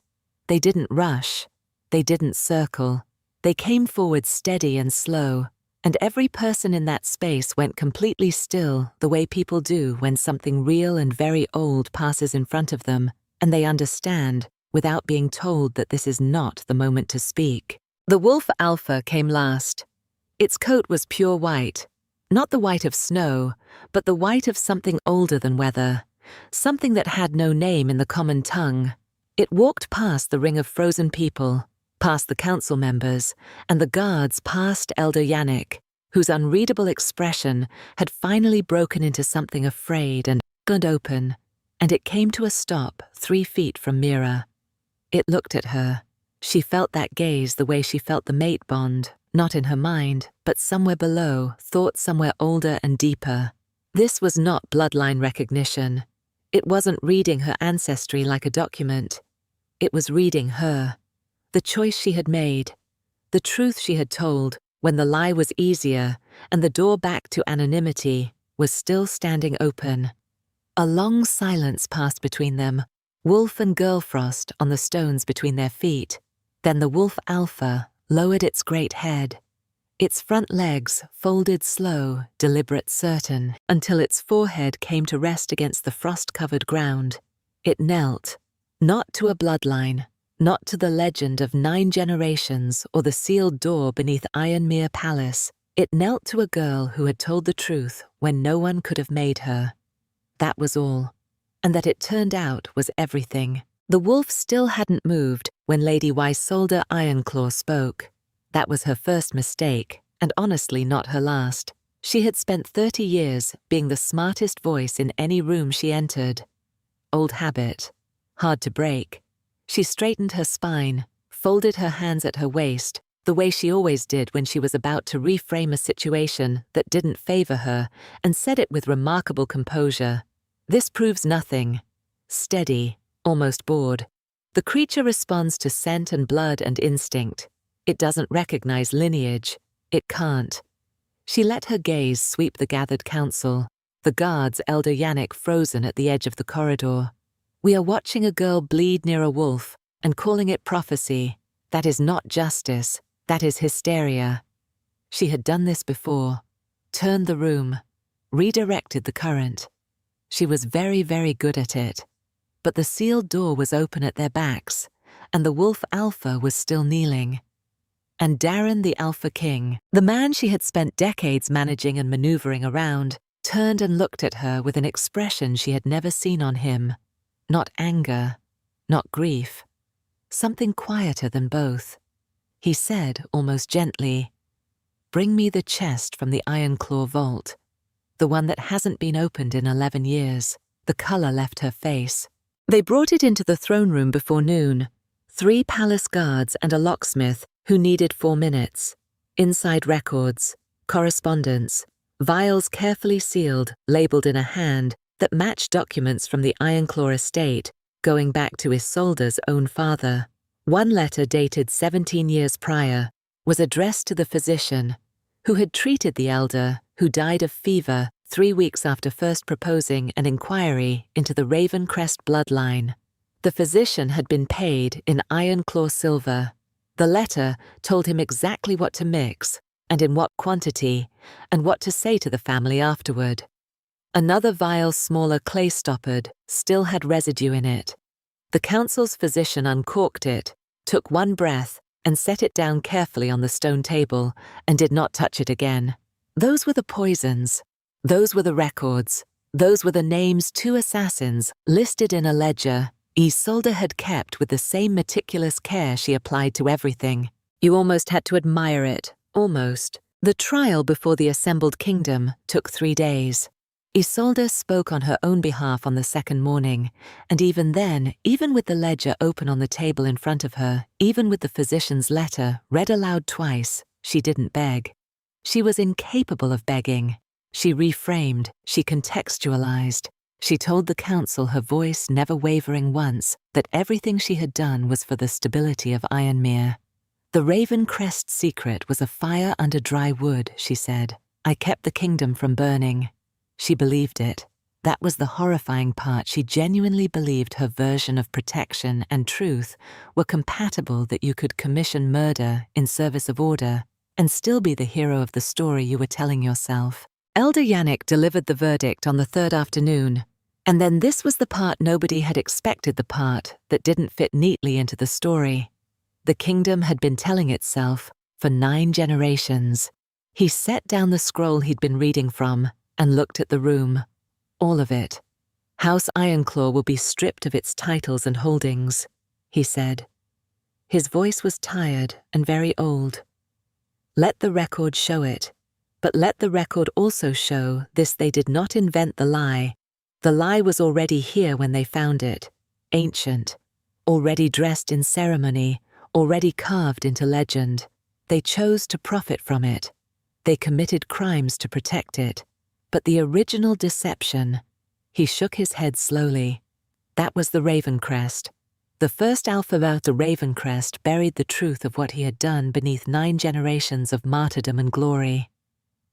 They didn't rush. They didn't circle. They came forward steady and slow, and every person in that space went completely still the way people do when something real and very old passes in front of them, and they understand, without being told that this is not the moment to speak. The wolf Alpha came last. Its coat was pure white, not the white of snow, but the white of something older than weather, something that had no name in the common tongue. It walked past the ring of frozen people, past the council members, and the guards past Elder Yannick, whose unreadable expression had finally broken into something afraid and open, and it came to a stop 3 feet from Mira. It looked at her. She felt that gaze the way she felt the mate bond, not in her mind, but somewhere below, thought somewhere older and deeper. This was not bloodline recognition. It wasn't reading her ancestry like a document. It was reading her. The choice she had made. The truth she had told, when the lie was easier and the door back to anonymity was still standing open. A long silence passed between them, wolf and girl frost on the stones between their feet. Then the wolf Alpha lowered its great head. Its front legs folded slow, deliberate, certain, until its forehead came to rest against the frost-covered ground. It knelt, not to a bloodline, not to the legend of 9 generations or the sealed door beneath Ironmere Palace. It knelt to a girl who had told the truth when no one could have made her. That was all. And that it turned out was everything. The wolf still hadn't moved when Lady Isolde Ironclaw spoke. That was her first mistake, and honestly not her last. She had spent 30 years being the smartest voice in any room she entered. Old habit. Hard to break. She straightened her spine, folded her hands at her waist, the way she always did when she was about to reframe a situation that didn't favor her, and said it with remarkable composure. This proves nothing. Steady, almost bored. The creature responds to scent and blood and instinct. It doesn't recognize lineage. It can't. She let her gaze sweep the gathered council, the guards Elder Yannick frozen at the edge of the corridor. We are watching a girl bleed near a wolf and calling it prophecy. That is not justice. That is hysteria. She had done this before. Turned the room. Redirected the current. She was very, very good at it. But the sealed door was open at their backs, and the wolf Alpha was still kneeling. And Darren the Alpha King, the man she had spent decades managing and maneuvering around, turned and looked at her with an expression she had never seen on him. Not anger, not grief. Something quieter than both. He said, almost gently, "Bring me the chest from the Ironclaw vault. The one that hasn't been opened in 11 years. The colour left her face. They brought it into the throne room before noon. 3 palace guards and a locksmith who needed 4 minutes. Inside records, correspondence, vials carefully sealed, labelled in a hand that matched documents from the Ironclaw estate, going back to Isolde's own father. One letter dated 17 years prior was addressed to the physician who had treated the elder who died of fever 3 weeks after first proposing an inquiry into the Ravencrest bloodline. The physician had been paid in Ironclaw silver. The letter told him exactly what to mix, and in what quantity, and what to say to the family afterward. Another vial smaller clay-stoppered still had residue in it. The council's physician uncorked it, took 1 breath, and set it down carefully on the stone table, and did not touch it again. Those were the poisons. Those were the records. Those were the names 2 assassins listed in a ledger Isolde had kept with the same meticulous care she applied to everything. You almost had to admire it, almost. The trial before the assembled kingdom took 3 days. Isolde spoke on her own behalf on the second morning, and even then, even with the ledger open on the table in front of her, even with the physician's letter read aloud twice, she didn't beg. She was incapable of begging. She reframed, she contextualized. She told the council, her voice never wavering once, that everything she had done was for the stability of Ironmere. The Ravencrest secret was a fire under dry wood, she said. I kept the kingdom from burning. She believed it. That was the horrifying part. She genuinely believed her version of protection and truth were compatible, that you could commission murder in service of order and still be the hero of the story you were telling yourself. Elder Yannick delivered the verdict on the 3rd afternoon, and then this was the part nobody had expected, the part that didn't fit neatly into the story. The kingdom had been telling itself for 9 generations. He set down the scroll he'd been reading from and looked at the room. All of it. House Ironclaw will be stripped of its titles and holdings. he said. His voice was tired and very old. Let the record show it, but let the record also show this: they did not invent the lie. The lie was already here when they found it, ancient, already dressed in ceremony, already carved into legend. They chose to profit from it. They committed crimes to protect it. But the original deception, he shook his head slowly, that was the Ravencrest. The first Alph about the Ravencrest buried the truth of what he had done beneath 9 generations of martyrdom and glory.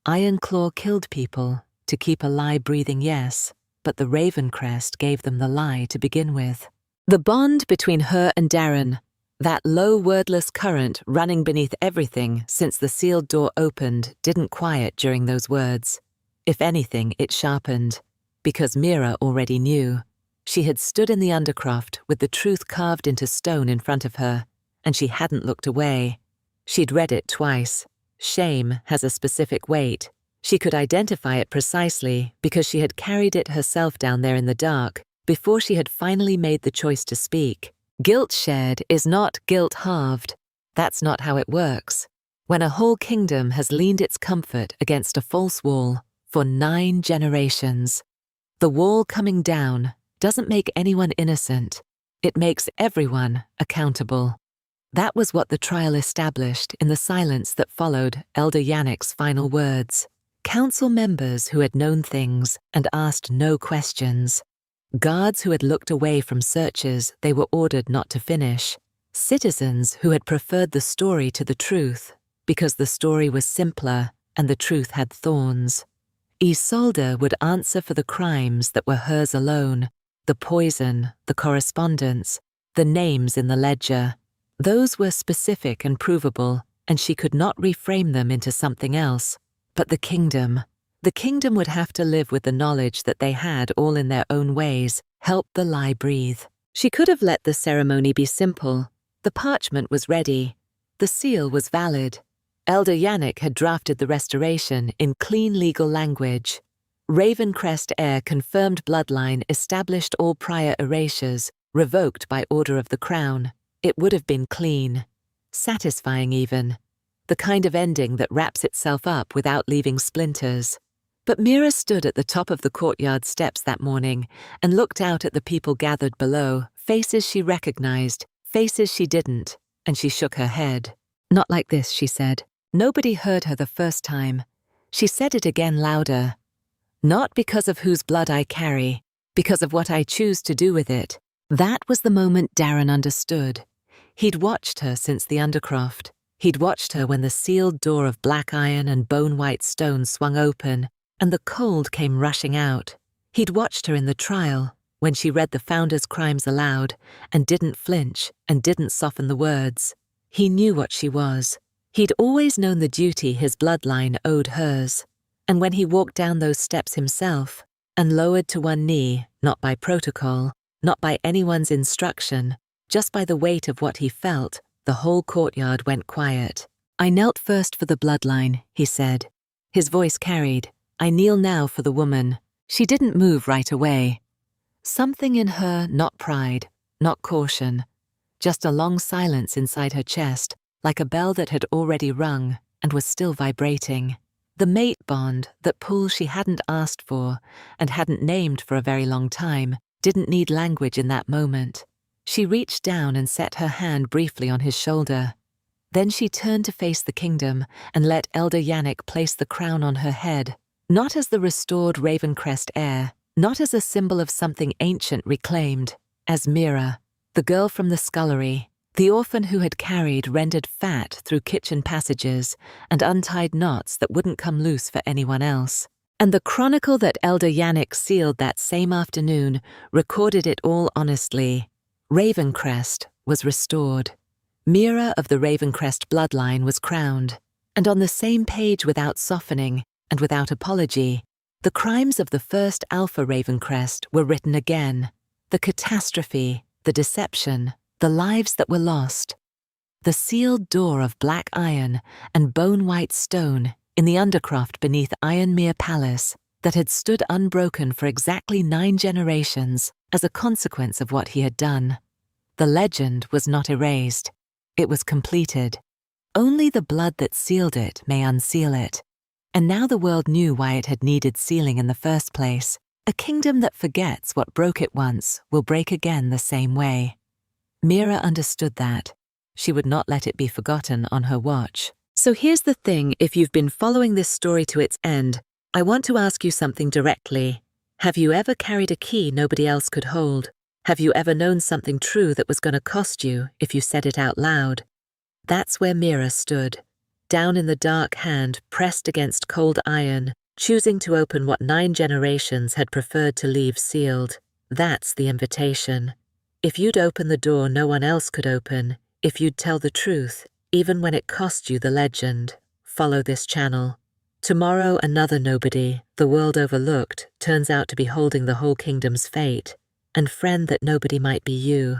Ironclaw killed people to keep a lie breathing, yes, but the Ravencrest gave them the lie to begin with. The bond between her and Darren, that low wordless current running beneath everything since the sealed door opened, didn't quiet during those words. If anything, it sharpened, because Mira already knew. She had stood in the Undercroft with the truth carved into stone in front of her, and she hadn't looked away. She'd read it twice. Shame has a specific weight. She could identify it precisely because she had carried it herself down there in the dark before she had finally made the choice to speak. Guilt shared is not guilt halved. That's not how it works. When a whole kingdom has leaned its comfort against a false wall for 9 generations, the wall coming down doesn't make anyone innocent. It makes everyone accountable. That was what the trial established in the silence that followed Elder Yannick's final words. Council members who had known things and asked no questions. Guards who had looked away from searches they were ordered not to finish. Citizens who had preferred the story to the truth because the story was simpler and the truth had thorns. Isolde would answer for the crimes that were hers alone, the poison, the correspondence, the names in the ledger. Those were specific and provable, and she could not reframe them into something else. But the kingdom would have to live with the knowledge that they had, all in their own ways, helped the lie breathe. She could have let the ceremony be simple. The parchment was ready. The seal was valid. Elder Yannick had drafted the restoration in clean legal language. Ravencrest heir confirmed bloodline established all prior erasures, revoked by order of the crown. It would have been clean. Satisfying even. The kind of ending that wraps itself up without leaving splinters. But Mira stood at the top of the courtyard steps that morning and looked out at the people gathered below, faces she recognized, faces she didn't, and she shook her head. Not like this, she said. Nobody heard her the first time. She said it again louder. Not because of whose blood I carry, because of what I choose to do with it. That was the moment Darren understood. He'd watched her since the Undercroft. He'd watched her when the sealed door of black iron and bone-white stone swung open, and the cold came rushing out. He'd watched her in the trial, when she read the Founder's crimes aloud, and didn't flinch, and didn't soften the words. He knew what she was. He'd always known the duty his bloodline owed hers. And when he walked down those steps himself, and lowered to one knee, not by protocol, not by anyone's instruction, just by the weight of what he felt, the whole courtyard went quiet. I knelt first for the bloodline, he said. His voice carried. I kneel now for the woman. She didn't move right away. Something in her, not pride, not caution, just a long silence inside her chest, like a bell that had already rung and was still vibrating. The mate bond, that pull she hadn't asked for and hadn't named for a very long time, didn't need language in that moment. She reached down and set her hand briefly on his shoulder. Then she turned to face the kingdom and let Elder Yannick place the crown on her head, not as the restored Ravencrest heir, not as a symbol of something ancient reclaimed, as Mira, the girl from the scullery, the orphan who had carried rendered fat through kitchen passages and untied knots that wouldn't come loose for anyone else. And the chronicle that Elder Yannick sealed that same afternoon recorded it all honestly. Ravencrest was restored. Mira of the Ravencrest bloodline was crowned, and on the same page without softening and without apology, the crimes of the first Alpha Ravencrest were written again. The catastrophe, the deception, the lives that were lost. The sealed door of black iron and bone-white stone in the Undercroft beneath Ironmere Palace that had stood unbroken for exactly 9 generations as a consequence of what he had done. The legend was not erased. It was completed. Only the blood that sealed it may unseal it. And now the world knew why it had needed sealing in the first place. A kingdom that forgets what broke it once will break again the same way. Mira understood that. She would not let it be forgotten on her watch. So here's the thing, if you've been following this story to its end, I want to ask you something directly. Have you ever carried a key nobody else could hold? Have you ever known something true that was going to cost you if you said it out loud? That's where Mira stood, down in the dark hand pressed against cold iron, choosing to open what 9 generations had preferred to leave sealed. That's the invitation. If you'd open the door no one else could open, if you'd tell the truth, even when it cost you the legend, follow this channel. Tomorrow another nobody, the world overlooked, turns out to be holding the whole kingdom's fate. And friend, that nobody might be you.